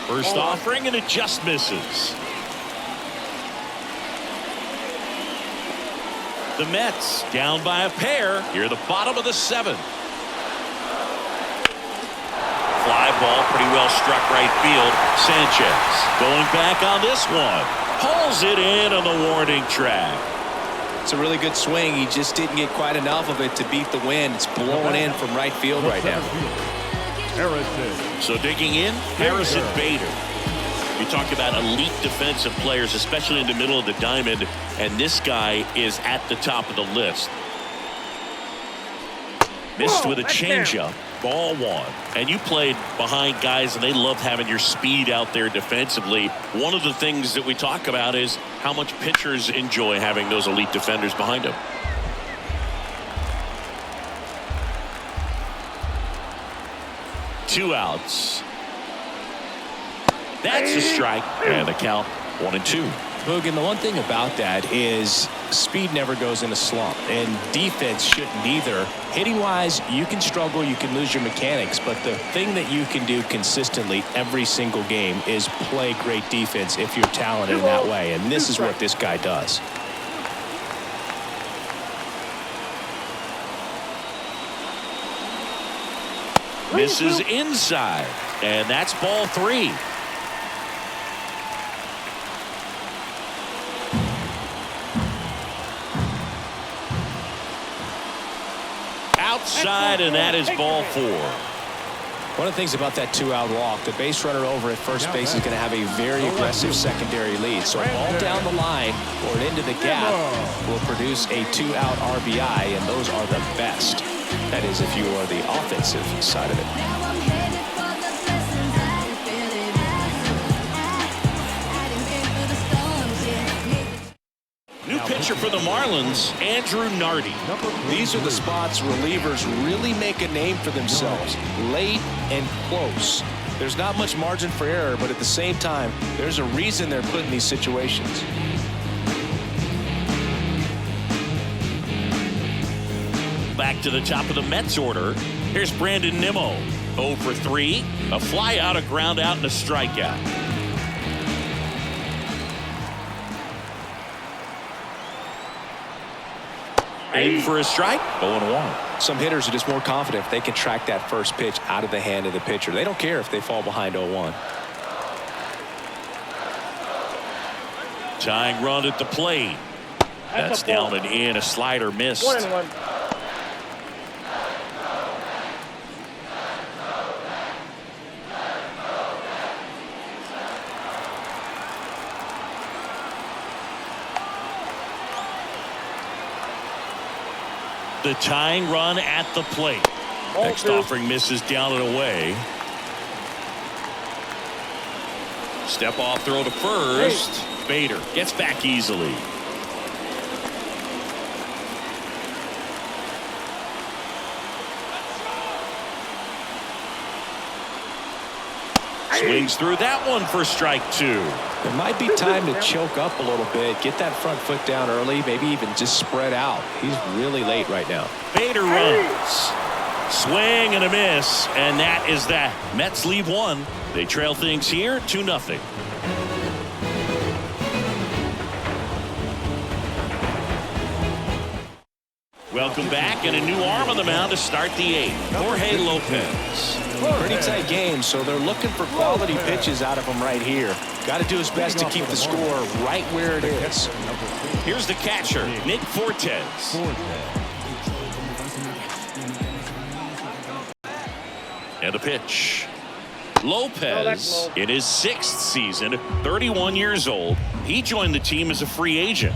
First offering, and it just misses. The Mets down by a pair here at the bottom of the seventh. Fly ball pretty well struck right field. Sanchez going back on this one. Hauls it in on the warning track. It's a really good swing. He just didn't get quite enough of it to beat the wind. It's blowing in from right field right now. Harrison. So digging in, Harrison Bader. You talk about elite defensive players, especially in the middle of the diamond, and this guy is at the top of the list. Missed with a changeup. Ball one. And you played behind guys, and they love having your speed out there defensively. One of the things that we talk about is how much pitchers enjoy having those elite defenders behind them. Two outs. That's a strike, and the count 1-2. Boog, and the one thing about that is speed never goes in a slump, and defense shouldn't either. Hitting-wise, you can struggle, you can lose your mechanics, but the thing that you can do consistently every single game is play great defense if you're talented in that way, and this is what this guy does. Misses inside, and that's ball three. Outside, and that is ball four. One of the things about that two-out walk, the base runner over at first base is going to have a very aggressive secondary lead. So all down the line or into the gap will produce a two-out RBI, and those are the best. That is, if you are the offensive side of it. Pitcher for the Marlins, Andrew Nardi. These are the spots relievers really make a name for themselves. Late and close. There's not much margin for error, but at the same time, there's a reason they're put in these situations. Back to the top of the Mets order. Here's Brandon Nimmo. 0 for 3. A fly out, a ground out, and a strikeout. In for a strike, 0-1. Some hitters are just more confident if they can track that first pitch out of the hand of the pitcher. They don't care if they fall behind 0-1. Tying run at the plate. That's down and in. A slider missed. 1-1. The tying run at the plate. Next offering misses down and away. Step off throw to first. Bader gets back easily. Swings through that one for strike two. It might be time to choke up a little bit, get that front foot down early, maybe even just spread out. He's really late right now. Bader runs. Swing and a miss, and that is that. Mets leave one. They trail things here 2-0. Welcome back, and a new arm on the mound to start the eighth. Jorge Lopez. Pretty tight game, so they're looking for quality pitches out of him right here. Got to do his best to keep the score right where it is. Here's the catcher, Nick Fortes. And the pitch. Lopez in his 6th season, 31 years old. He joined the team as a free agent.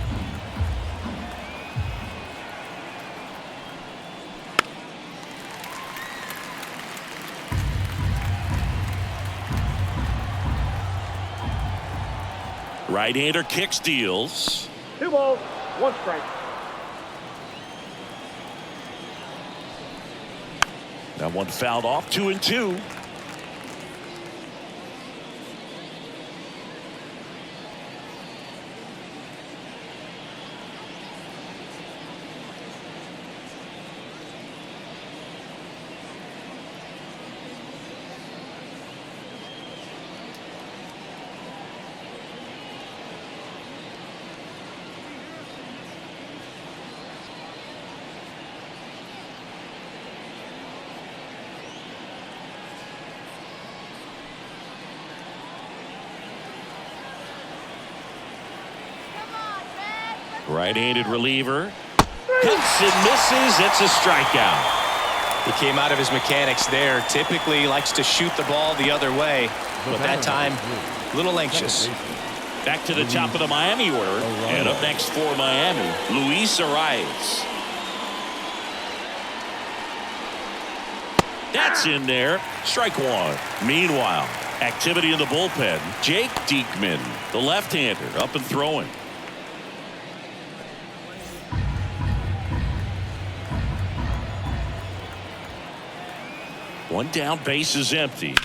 Right-hander kicks, deals. 2 balls, 1 strike. That one fouled off, 2-2. Right-handed reliever. Cuts and misses. It's a strikeout. He came out of his mechanics there. Typically likes to shoot the ball the other way, but that time a little anxious. Back to the top of the Miami order. And up next for Miami, Luis Arias. That's in there. Strike one. Meanwhile, activity in the bullpen. Jake Diekman, the left-hander, up and throwing. One down, base is empty.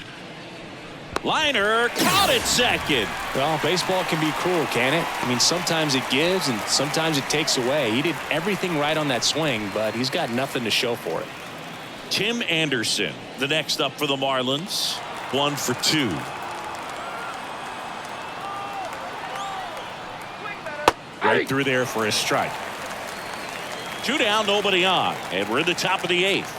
Liner caught at second. Well, baseball can be cruel, can it? I mean, sometimes it gives and sometimes it takes away. He did everything right on that swing, but he's got nothing to show for it. Tim Anderson, the next up for the Marlins. 1 for 2. Right through there for a strike. 2 down, nobody on, and we're in the top of the 8th.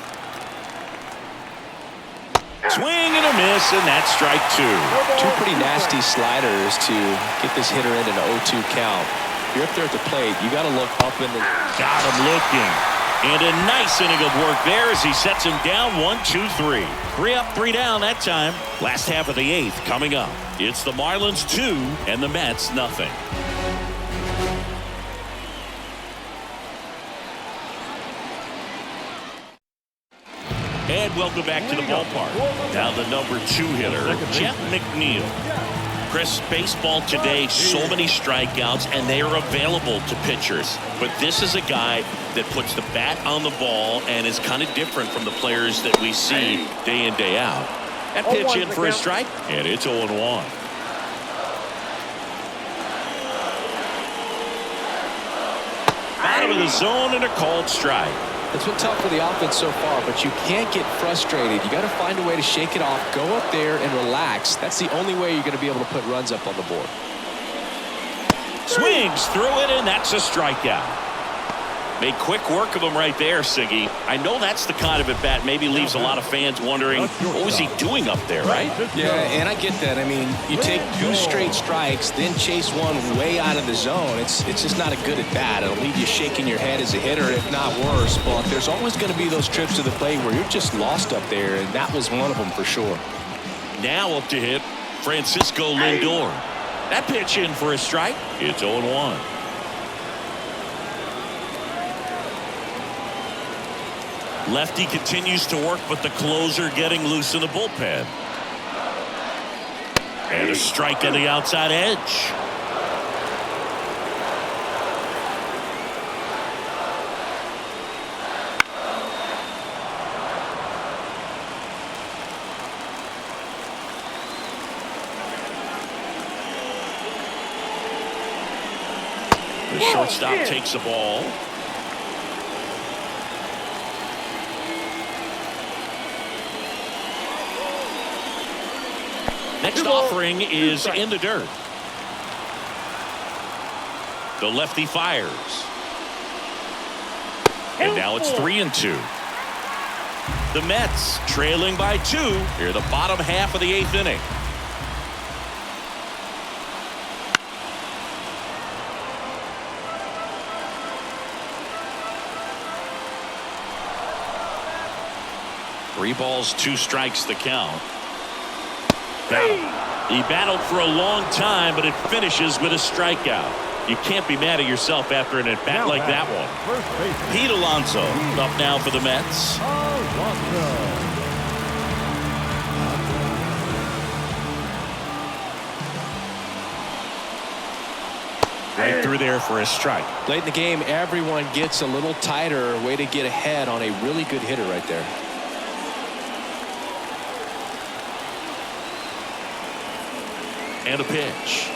Swing and a miss, and that's strike 2. 2 pretty nasty sliders to get this hitter in an 0-2 count. If you're up there at the plate, you got to look up in the. Got him looking. And a nice inning of work there as he sets him down 1-2-3. 3 up, 3 down that time. Last half of the 8th coming up. It's the Marlins 2 and the Mets nothing. And welcome back to the ballpark. Now the number 2 hitter, Jeff McNeil. Chris, baseball today, so many strikeouts, and they are available to pitchers. But this is a guy that puts the bat on the ball and is kind of different from the players that we see day in, day out. That pitch in for a strike, and it's 0-1. Bottom of the zone and a called strike. It's been tough for the offense so far, but you can't get frustrated. You got to find a way to shake it off, go up there and relax. That's the only way you're going to be able to put runs up on the board. Swings through it, and that's a strikeout. Made quick work of him right there, Siggy. I know that's the kind of at-bat maybe leaves a lot of fans wondering, what was he doing up there, right? Yeah, and I get that. I mean, you take 2 straight strikes, then chase one way out of the zone. It's just not a good at-bat. It'll leave you shaking your head as a hitter, if not worse. But there's always going to be those trips to the plate where you're just lost up there, and that was one of them for sure. Now up to hit Francisco Lindor. That pitch in for a strike. It's 0-1. Lefty continues to work, but the closer getting loose in the bullpen. And a strike on the outside edge. The shortstop takes the ball. Next offering is in the dirt. The lefty fires. And now it's 3-2. The Mets trailing by 2 here the bottom half of the 8th inning. Three balls, 2 strikes the count. He battled for a long time, but it finishes with a strikeout. You can't be mad at yourself after an at-bat like that one. Pete Alonso up now for the Mets. Right through there for a strike. Late in the game, everyone gets a little tighter. Way to get ahead on a really good hitter right there. And a pitch.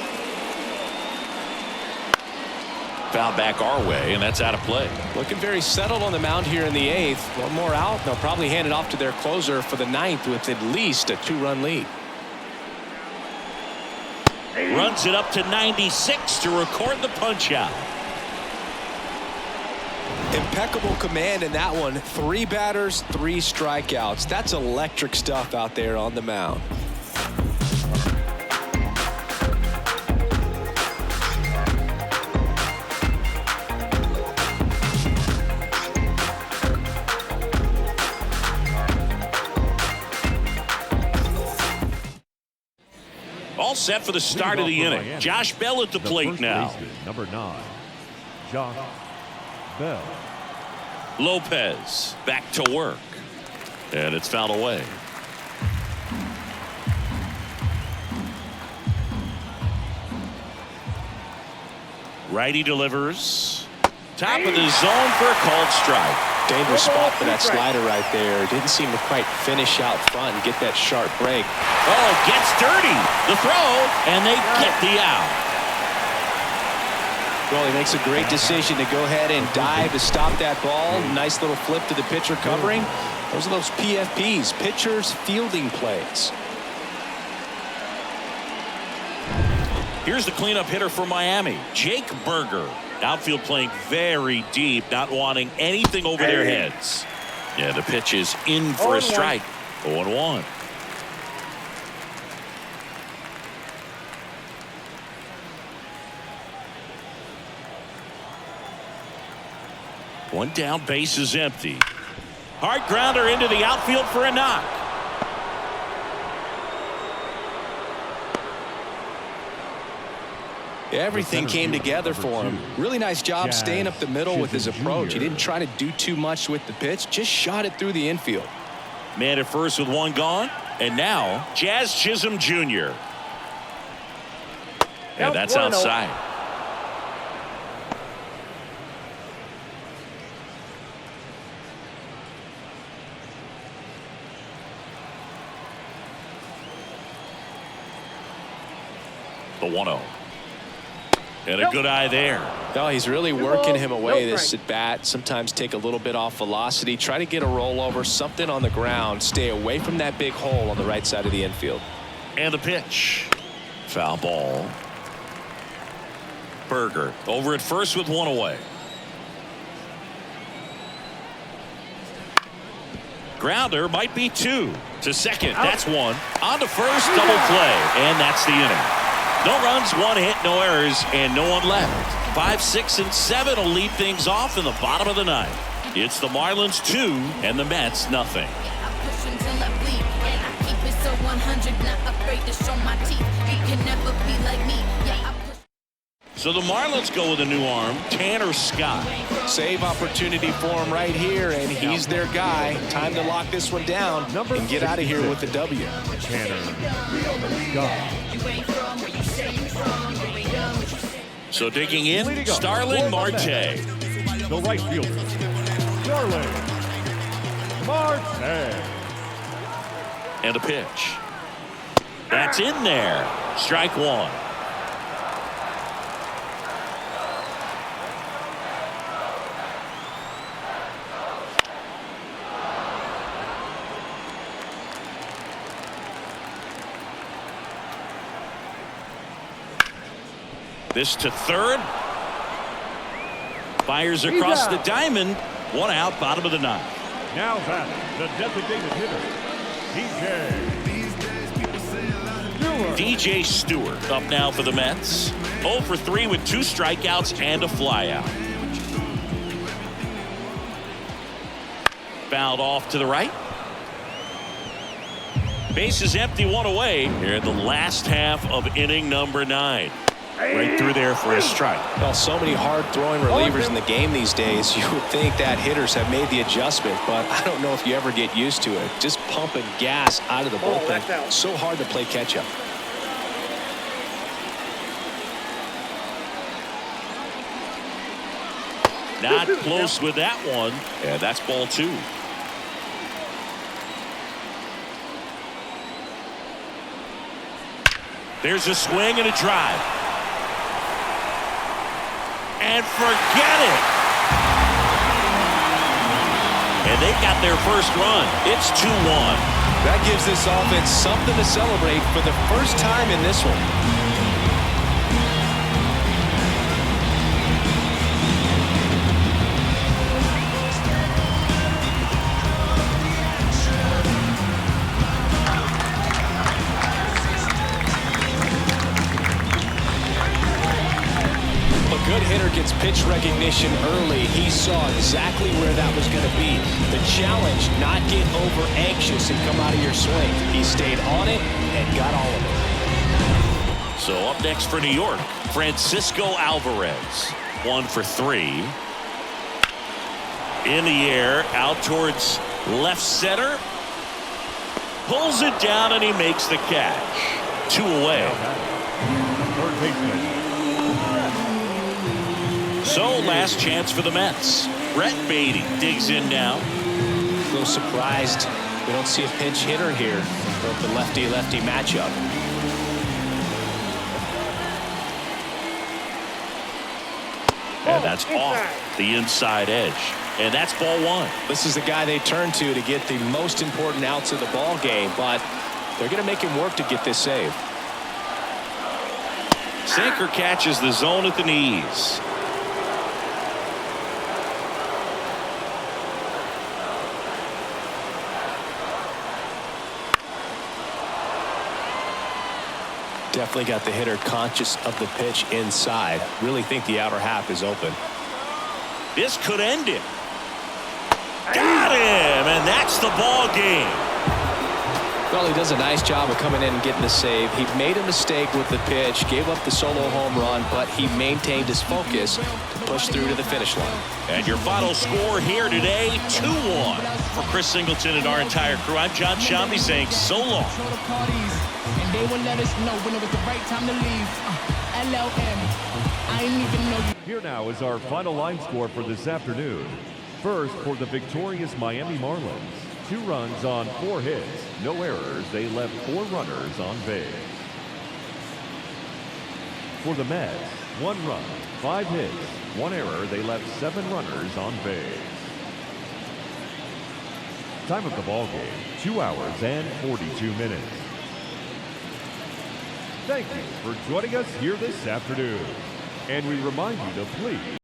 Foul back our way, and that's out of play. Looking very settled on the mound here in the 8th. One more out. They'll probably hand it off to their closer for the 9th with at least a 2-run lead. Runs it up to 96 to record the punch out. Impeccable command in that one. 3 batters, 3 strikeouts. That's electric stuff out there on the mound. set for the start of the inning. Miami, Josh Bell at the plate first now. baseman, number 9, Josh Bell. Lopez back to work. And it's fouled away. Righty delivers. Top of the zone for a called strike. Dangerous spot for that slider right there. Didn't seem to quite finish out front and get that sharp break. Oh, gets dirty. The throw, and they get the out. Well, he makes a great decision to go ahead and dive to stop that ball. Nice little flip to the pitcher covering. Those are those PFPs, pitchers fielding plays. Here's the cleanup hitter for Miami, Jake Berger. Outfield playing very deep, not wanting anything over their heads. Yeah, the pitch is in for a strike. 0-1. One down, base is empty. Hard grounder into the outfield for a knock. Everything came together for him. Really nice job staying up the middle with his approach. He didn't try to do too much with the pitch, just shot it through the infield. Man at first with one gone, and now Jazz Chisholm Jr. And that's outside. The 1-0. And a good eye there. No, he's really working him away this at bat. Sometimes take a little bit off velocity. Try to get a rollover, something on the ground. Stay away from that big hole on the right side of the infield. And the pitch. Foul ball. Berger over at first with one away. Grounder might be 2 to second. That's 1. On to first, double play. And that's the inning. No runs, 1 hit, no errors, and no one left. 5, 6, and 7 will lead things off in the bottom of the 9th. It's the Marlins 2 and the Mets nothing. So the Marlins go with a new arm, Tanner Scott. Save opportunity for him right here, and he's their guy. Time to lock this one down and get out of here with the W. Tanner Scott. So digging in, Starling Marte. The right fielder, Starling Marte. And a pitch. That's in there. Strike 1. This to third. Fires across the diamond. 1 out, bottom of the 9th. Now that the designated hitter, DJ Stewart up now for the Mets. 0 for 3 with 2 strikeouts and a flyout. Fouled off to the right. Base is empty, 1 away here in the last half of inning number 9. Right through there for a strike. Well, so many hard-throwing relievers in the game these days. You would think that hitters have made the adjustment, but I don't know if you ever get used to it. Just pumping gas out of the bullpen. So hard to play catch-up. Not close with that one. And that's ball 2. There's a swing and a drive. And forget it. And they got their first run. It's 2-1. That gives this offense something to celebrate for the first time in this one. Good hitter gets pitch recognition early. He saw exactly where that was going to be. The challenge, not get over anxious and come out of your swing. He stayed on it and got all of it. So up next for New York, Francisco Alvarez. 1 for 3. In the air, out towards left center. Pulls it down and he makes the catch. 2 away. Third baseman. So last chance for the Mets. Brett Beatty digs in now. A little surprised we don't see a pinch hitter here for the lefty-lefty matchup. And that's off the inside edge. And that's ball 1. This is the guy they turn to get the most important outs of the ball game, but they're going to make him work to get this save. Sinker catches the zone at the knees. Definitely got the hitter conscious of the pitch inside. Really think the outer half is open. This could end it. Got him, and that's the ball game. Well, he does a nice job of coming in and getting the save. He made a mistake with the pitch, gave up the solo home run, but he maintained his focus to push through to the finish line. And your final score here today, 2-1. For Chris Singleton and our entire crew, I'm John Shambi saying so long. And they will let us know when it was the right time to leave. LLM. I ain't even know you. Here now is our final line score for this afternoon. First, for the victorious Miami Marlins. 2 runs on 4 hits. No errors. They left 4 runners on base. For the Mets, 1 run, 5 hits, 1 error. They left 7 runners on base. Time of the ball game, 2 hours and 42 minutes. Thank you for joining us here this afternoon. And we remind you to please